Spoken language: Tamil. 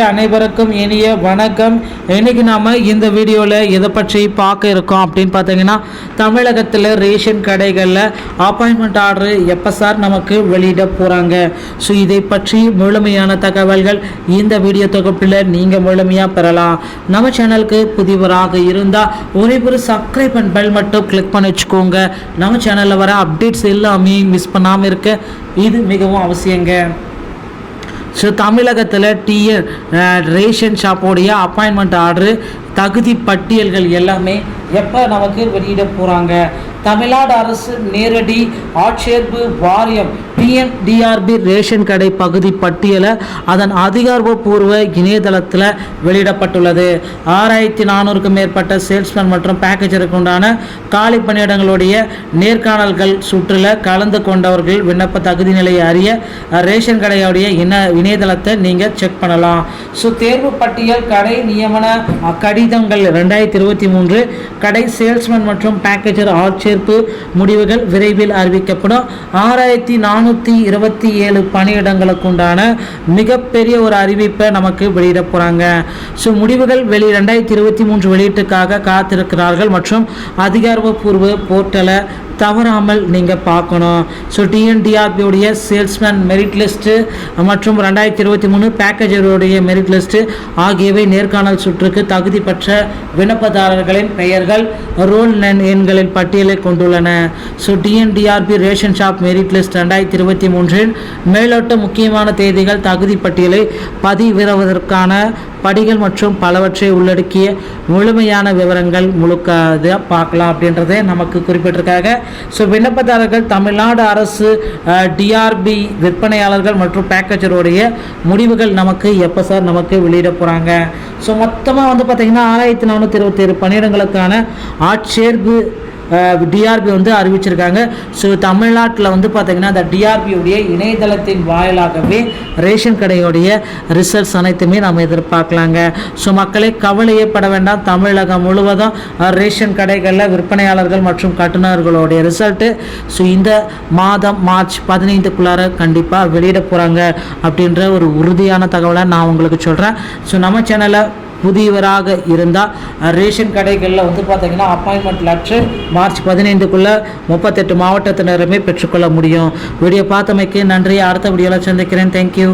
அனைவருக்கும் இனிய வணக்கம். இன்னைக்கு நாம இந்த வீடியோவில் எதை பற்றி பார்க்க இருக்கோம் அப்படின்னு பார்த்தீங்கன்னா, தமிழகத்தில் ரேஷன் கடைகளில் அப்பாயின்மெண்ட் ஆர்டர் எப்போ சார் நமக்கு வெளியிட போகிறாங்க. ஸோ இதை பற்றி முழுமையான தகவல்கள் இந்த வீடியோ தொகுப்பில் நீங்கள் முழுமையாக பெறலாம். நம்ம சேனலுக்கு புதியவராக இருந்தால் ஒரே ஒரு சப்ஸ்கிரைப் அண்ட் பெல் மட்டும் கிளிக் பண்ணி வச்சுக்கோங்க. நம்ம சேனலில் வர அப்டேட்ஸ் எல்லாமே மிஸ் பண்ணாமல் இருக்க இது மிகவும் அவசியங்க. ஸோ தமிழகத்தில் ரேஷன் ஷாப்போடைய அப்பாயின்மெண்ட் ஆர்டரு தகுதி பட்டியல்கள் எல்லாமே எப்போ நமக்கு வெளியிட போகிறாங்க. தமிழ்நாடு அரசு நேரடி ஆட்சேர்ப்பு வாரியம் PNDRB ரேஷன் கடை பகுதி பட்டியலை அதன் அதிகாரப்பூர்வ இணையதளத்தில் வெளியிடப்பட்டுள்ளது. 6400க்கும் மேற்பட்ட சேல்ஸ்மேன் மற்றும் பேக்கேஜருக்கு உண்டான காலி பணியிடங்களுடைய நேர்காணல்கள் சுற்றில் கலந்து கொண்டவர்கள் விண்ணப்ப தகுதி நிலையை அறிய ரேஷன் கடையுடைய இணையதளத்தை நீங்கள் செக் பண்ணலாம். ஸோ தேர்வு பட்டியல் கடை நியமன கடிதங்கள் 2023 கடை சேல்ஸ்மேன் மற்றும் பேக்கேஜர் ஆட்சேர்ப்பு முடிவுகள் விரைவில் அறிவிக்கப்படும். 6427 பணியிடங்களுக்கு உண்டான மிகப்பெரிய ஒரு அறிவிப்பை நமக்கு வெளியிட போகிறாங்க. ஸோ முடிவுகள் 2023 வெளியீட்டுக்காக காத்திருக்கிறார்கள் மற்றும் அதிகாரப்பூர்வ போர்ட்டலை தவறாமல் நீங்கள் பார்க்கணும். ஸோ TNDRB உடைய சேல்ஸ்மேன் மெரிட் லிஸ்ட்டு மற்றும் 2023 பேக்கேஜருடைய மெரிட் லிஸ்ட்டு ஆகியவை நேர்காணல் சுற்றுக்கு தகுதி பெற்ற விண்ணப்பதாரர்களின் பெயர்கள் ரோல் எண்களின் பட்டியலை கொண்டுள்ளன. So TNDRB ration shop merit list 2023 மேலோட்ட முக்கியமான தேதிகள் தகுதி பட்டியலை பதிவிடுவதற்கான படிகள் மற்றும் பலவற்றை உள்ளடக்கிய முழுமையான விவரங்கள் முழுக்க பார்க்கலாம் அப்படின்றதே நமக்கு குறிப்பிட்டிருக்காங்க. ஸோ விண்ணப்பதாரர்கள் தமிழ்நாடு அரசு DRB விற்பனையாளர்கள் மற்றும் பேக்கேஜருடைய முடிவுகள் நமக்கு எப்போ சார் நமக்கு வெளியிட போகிறாங்க. ஸோ மொத்தமாக பார்த்திங்கன்னா 6427 பணியிடங்களுக்கான ஆட்சேர்ப்பு DRB அறிவிச்சிருக்காங்க. ஸோ தமிழ்நாட்டில் பார்த்திங்கன்னா அந்த DRB உடைய இணையதளத்தின் வாயிலாகவே ரேஷன் கடையுடைய ரிசல்ட்ஸ் அனைத்துமே நம்ம எதிர்பார்க்கலாங்க. ஸோ மக்களை கவலையப்பட வேண்டாம். தமிழகம் முழுவதும் ரேஷன் கடைகளில் விற்பனையாளர்கள் மற்றும் கட்டுநர்களுடைய ரிசல்ட்டு ஸோ இந்த மாதம் மார்ச் 15க்குள்ளார கண்டிப்பாக வெளியிட போகிறாங்க அப்படின்ற ஒரு உறுதியான தகவலை நான் உங்களுக்கு சொல்கிறேன். ஸோ நம்ம சேனலை புதியவராக இருந்தால் ரேஷன் கடைகளில் பார்த்திங்கன்னா அப்பாயின்மெண்ட் லெட்டர் மார்ச் 15க்குள்ளே 38 மாவட்டத்தினருமே பெற்றுக்கொள்ள முடியும். வீடியோ பார்த்தமைக்கு நன்றி. அடுத்த வீடியோவில் சந்திக்கிறேன். தேங்க்யூ.